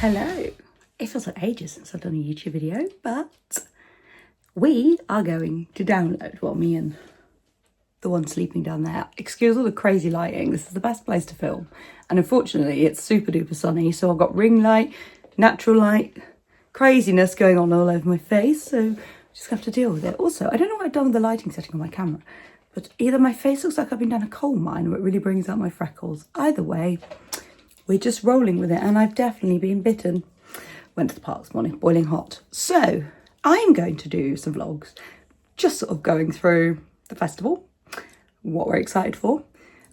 Hello. It feels like ages since I've done a YouTube video, but we are going to download, well, me and the one sleeping down there. Excuse all the crazy lighting. This is the best place to film. And unfortunately, it's super duper sunny. So I've got ring light, natural light, craziness going on all over my face. So just have to deal with it. Also, I don't know what I've done with the lighting setting on my camera, but either my face looks like I've been down a coal mine or it really brings out my freckles. Either way, we're just rolling with it. And I've definitely been bitten. Went to the park this morning, boiling hot. So I'm going to do some vlogs, just sort of going through the festival, what we're excited for,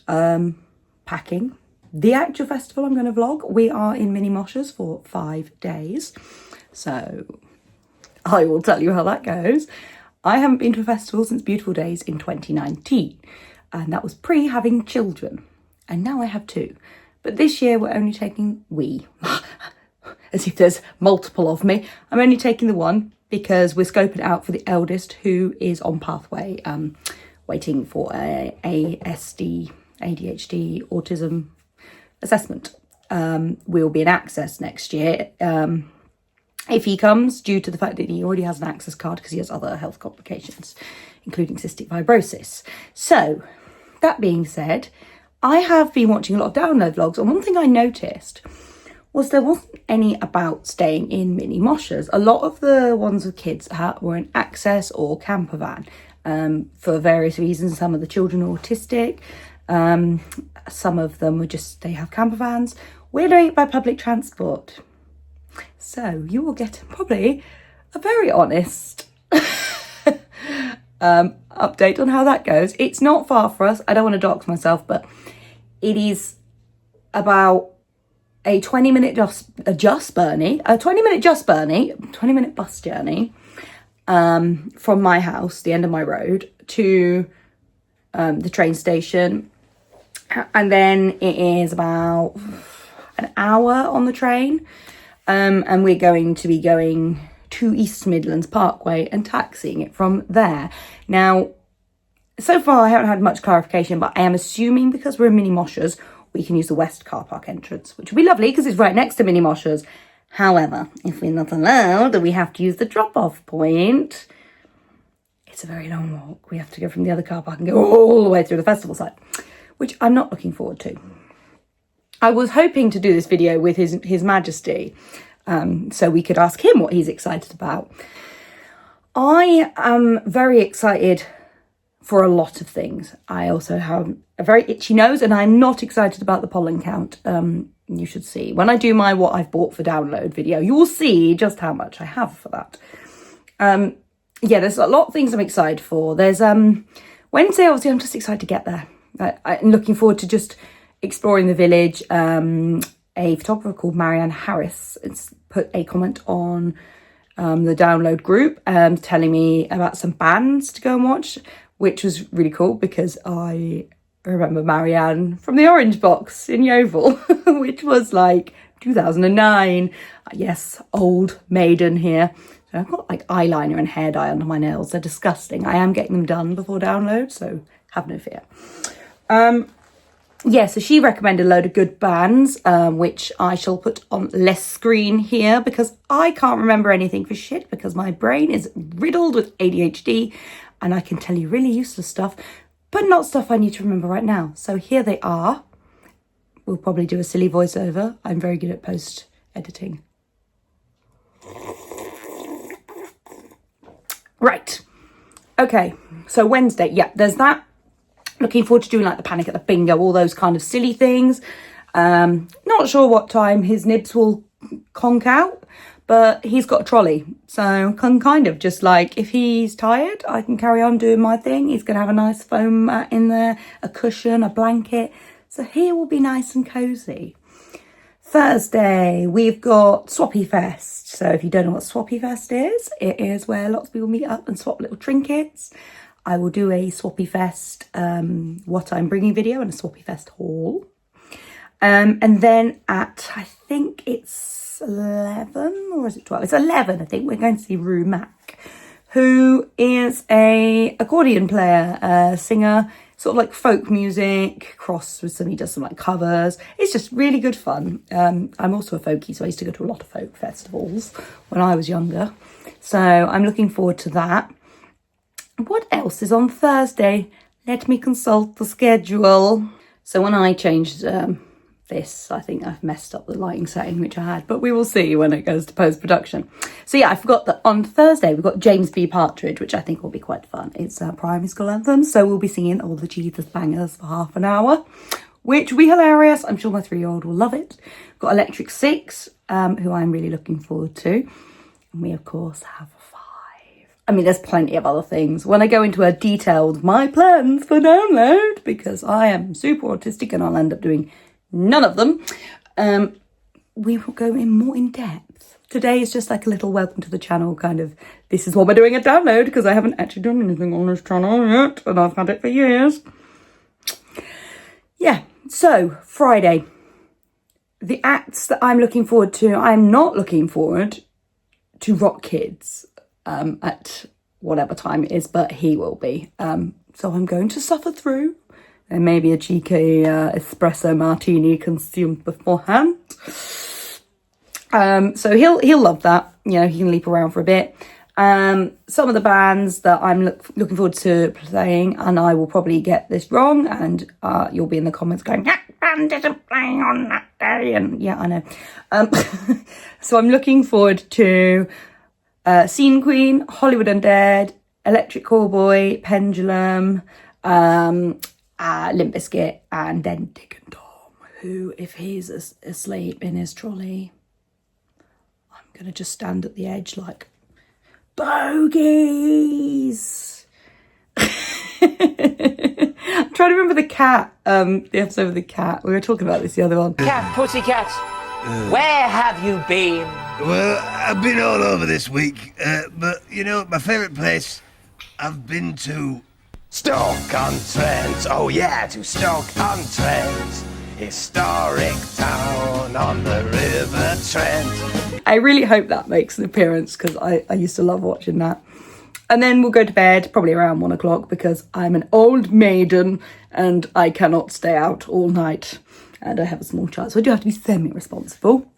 packing. The actual festival I'm going to vlog. We are in mini moshers for 5 days. So I will tell you how that goes. I haven't been to a festival since Beautiful Days in 2019. And that was pre having children. And now I have 2. But this year we're only taking as if there's multiple of me. I'm only taking the one because we're scoping it out for the eldest, who is on pathway, waiting for a ASD, ADHD, autism assessment. We'll be in access next year if he comes, due to the fact that he already has an access card because he has other health complications, including cystic fibrosis. So that being said, I have been watching a lot of download vlogs, and one thing I noticed was there wasn't any about staying in mini moshers. A lot of the ones with kids were in access or camper van for various reasons. Some of the children are autistic. Some of them were just, they have camper vans. We're doing it by public transport. So you will get probably a very honest update on how that goes. It's not far for us. I don't want to dox myself, but it is about a 20-minute 20-minute bus journey from my house, the end of my road, to the train station. And then it is about an hour on the train. And we're going to be going to East Midlands Parkway and taxiing it from there. Now, so far I haven't had much clarification, but I am assuming because we're in mini moshers, we can use the west car park entrance, which will be lovely because it's right next to mini moshers. However, if we're not allowed, then we have to use the drop-off point. It's a very long walk. We have to go from the other car park and go all the way through the festival site, which I'm not looking forward to. I was hoping to do this video with His Majesty, so we could ask him what he's excited about. I am very excited for a lot of things. I also have a very itchy nose, and I'm not excited about the pollen count. You should see. When I do my what I've bought for download video, you will see just how much I have for that. Yeah, there's a lot of things I'm excited for. There's Wednesday, obviously, I'm just excited to get there. I'm looking forward to just exploring the village. A photographer called Marianne Harris has put a comment on the download group telling me about some bands to go and watch, which was really cool because I remember Marianne from the Orange Box in Yeovil, which was like 2009. Yes, old maiden here. So I've got like eyeliner and hair dye under my nails. They're disgusting. I am getting them done before download, so have no fear. Yeah, so she recommended a load of good bands, which I shall put on less screen here because I can't remember anything for shit because my brain is riddled with ADHD and I can tell you really useless stuff, but not stuff I need to remember right now. So here they are. We'll probably do a silly voiceover. I'm very good at post-editing. Right. Okay, so Wednesday. Yeah, there's that. Looking forward to doing like the Panic at the Bingo, all those kind of silly things. Not sure what time his nibs will conk out, but he's got a trolley. So can kind of just like, if he's tired, I can carry on doing my thing. He's going to have a nice foam mat in there, a cushion, a blanket. So he will be nice and cozy. Thursday, we've got Swappy Fest. So if you don't know what Swappy Fest is, it is where lots of people meet up and swap little trinkets. I will do a Swappy Fest, what I'm bringing video, and a Swappy Fest haul. And then at, I think it's 11 or is it 12? It's 11, I think. We're going to see Rue Mack, who is a accordion player, singer, sort of like folk music crossed with he does some like covers. It's just really good fun. I'm also a folkie, so I used to go to a lot of folk festivals when I was younger. So I'm looking forward to that. What else is on Thursday? Let me consult the schedule. So when I changed this, I think I've messed up the lighting setting which I had, but we will see when it goes to post-production. So yeah, I forgot that on Thursday we've got James B. Partridge, which I think will be quite fun. It's a primary school anthem, so we'll be singing all the Jesus bangers for half an hour, which will be hilarious. I'm sure my 3-year-old will love it. We've got Electric Six, who I'm really looking forward to. And we, of course, have 5. I mean, there's plenty of other things. When I go into a detailed, my plans for download, because I am super autistic and I'll end up doing none of them, we will go in more in depth. Today is just like a little welcome to the channel kind of, this is what we're doing at download, because I haven't actually done anything on this channel yet, and I've had it for years. Yeah, so Friday. The acts that I'm looking forward to, I'm not looking forward to Rock Kids at whatever time it is, but he will be. So I'm going to suffer through. And maybe a cheeky espresso martini consumed beforehand. So he'll love that. You know, he can leap around for a bit. Some of the bands that I'm looking forward to playing, and I will probably get this wrong, and you'll be in the comments going, that band isn't playing on that day. And yeah, I know. So I'm looking forward to Scene Queen, Hollywood Undead, Electric Callboy, Pendulum, Limp Bizkit, and then Dick and Tom, who, if he's asleep in his trolley, I'm going to just stand at the edge like, bogies! I'm trying to remember the cat, the episode of the cat. We were talking about this the other one. Cat, pussycat, where have you been? Well, I've been all over this week, but, you know, my favourite place I've been to... Stoke-on-Trent, oh yeah, to Stoke-on-Trent, historic town on the River Trent. I really hope that makes an appearance, because I used to love watching that. And then we'll go to bed probably around 1 o'clock, because I'm an old maiden and I cannot stay out all night, and I have a small child, so I do have to be semi-responsible.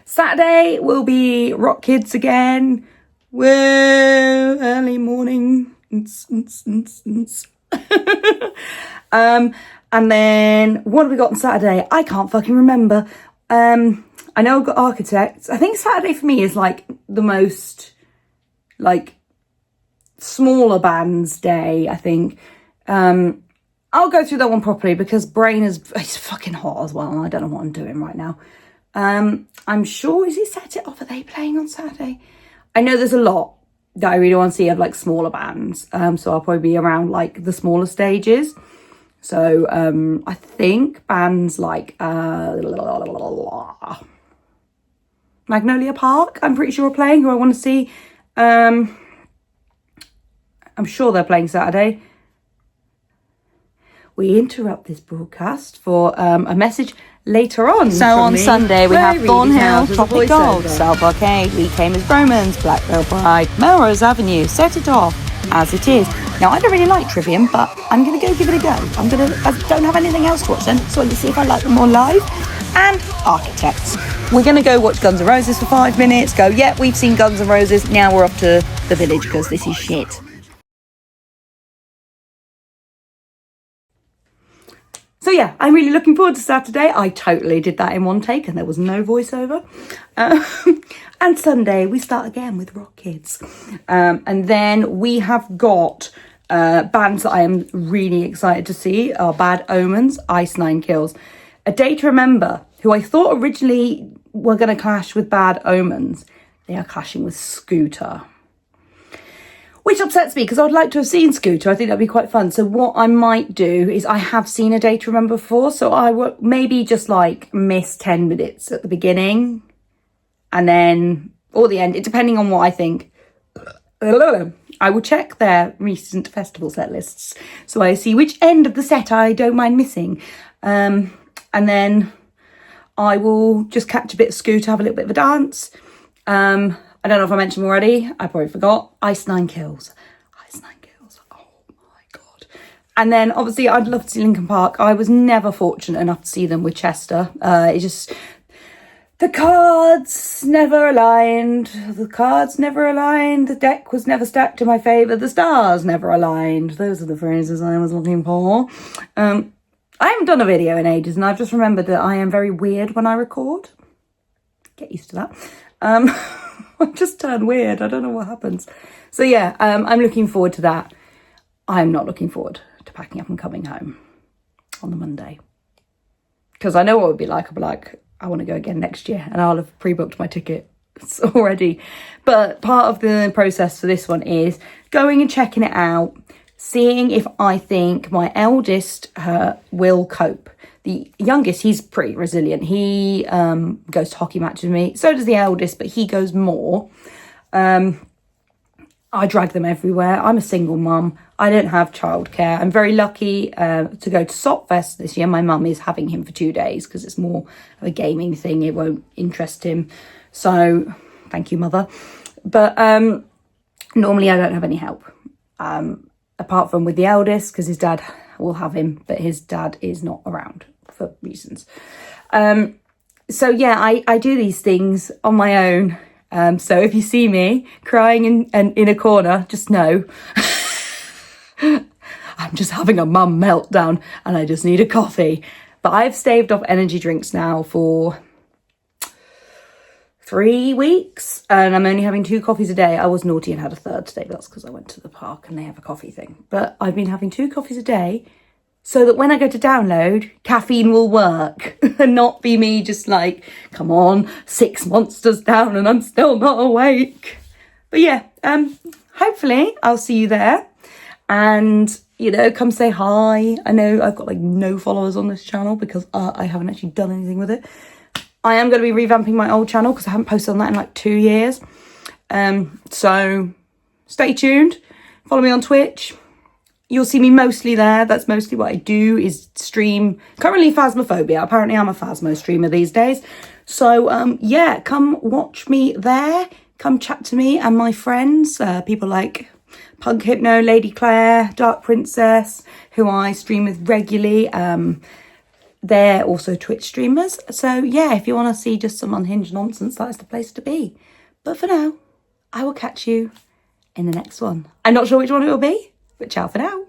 Saturday will be Rock Kids again. Whoa, early morning. And then what have we got on Saturday? I can't fucking remember. I know I've got Architects. I think Saturday for me is like the most like smaller bands day, I think. I'll go through that one properly, because brain is it's fucking hot as well, and I don't know what I'm doing right now. I'm sure, is it Set It Off? Are they playing on Saturday? I know there's a lot that I really want to see of like smaller bands. So I'll probably be around like the smaller stages. So I think bands like Magnolia Park, I'm pretty sure are playing, who I want to see. I'm sure they're playing Saturday. We interrupt this broadcast for a message later on. So on Sunday we have Thornhill, Tropic Gold, South Arcade, We Came as Romans, Blackville Pride, Melrose Avenue, Set It Off, As It Is. Now I don't really like Trivium, but I'm going to go give it a go. I don't have anything else to watch then, so let's see if I like them more live. And Architects. We're going to go watch Guns N' Roses for 5 minutes, go, yeah, we've seen Guns N' Roses, now we're off to the village because this is shit. So yeah, I'm really looking forward to Saturday. I totally did that in one take and there was no voiceover. And Sunday, we start again with Rock Kids. And then we have got bands that I am really excited to see are Bad Omens, Ice Nine Kills. A Day to Remember, who I thought originally were going to clash with Bad Omens. They are clashing with Scooter. Which upsets me, because I'd like to have seen Scooter. I think that'd be quite fun. So what I might do is, I have seen A Day to Remember before, so I will maybe just like miss 10 minutes at the beginning and then, or the end, depending on what I think. I will check their recent festival set lists, so I see which end of the set I don't mind missing. And then I will just catch a bit of Scooter, have a little bit of a dance. I don't know if I mentioned already. I probably forgot. Ice Nine Kills. Ice Nine Kills. Oh my God. And then obviously I'd love to see Linkin Park. I was never fortunate enough to see them with Chester. The cards never aligned. The deck was never stacked in my favour. The stars never aligned. Those are the phrases I was looking for. I haven't done a video in ages, and I've just remembered that I am very weird when I record. Get used to that. I just turn weird. I don't know what happens. So yeah, I'm looking forward to that. I'm not looking forward to packing up and coming home on the Monday. Because I know what it would be like. I'll be like, I want to go again next year, and I'll have pre-booked my tickets already. But part of the process for this one is going and checking it out, seeing if I think my eldest will cope. The youngest, he's pretty resilient. He goes to hockey matches with me. So does the eldest, but he goes more. I drag them everywhere. I'm a single mum. I don't have childcare. I'm very lucky to go to Sopfest this year. My mum is having him for 2 days because it's more of a gaming thing. It won't interest him. So thank you, mother. But normally I don't have any help. Apart from with the eldest, because his dad will have him, but his dad is not around for reasons. So yeah, I do these things on my own. So if you see me crying in a corner, just know I'm just having a mum meltdown and I just need a coffee. But I've staved off energy drinks now for 3 weeks and I'm only having 2 coffees a day. I was naughty and had a third today, but that's because I went to the park and they have a coffee thing. But I've been having 2 coffees a day so that when I go to download, caffeine will work and not be me just like, come on, 6 monsters down and I'm still not awake. But yeah, hopefully I'll see you there and, you know, come say hi. I know I've got like no followers on this channel because I haven't actually done anything with it. I am going to be revamping my old channel because I haven't posted on that in like 2 years. So stay tuned. Follow me on Twitch. You'll see me mostly there. That's mostly what I do is stream. Currently Phasmophobia. Apparently I'm a Phasmo streamer these days. So yeah, come watch me there. Come chat to me and my friends. People like Punk Hypno, Lady Claire, Dark Princess, who I stream with regularly. They're also Twitch streamers. So yeah, if you want to see just some unhinged nonsense, that is the place to be. But for now, I will catch you in the next one. I'm not sure which one it will be, but ciao for now.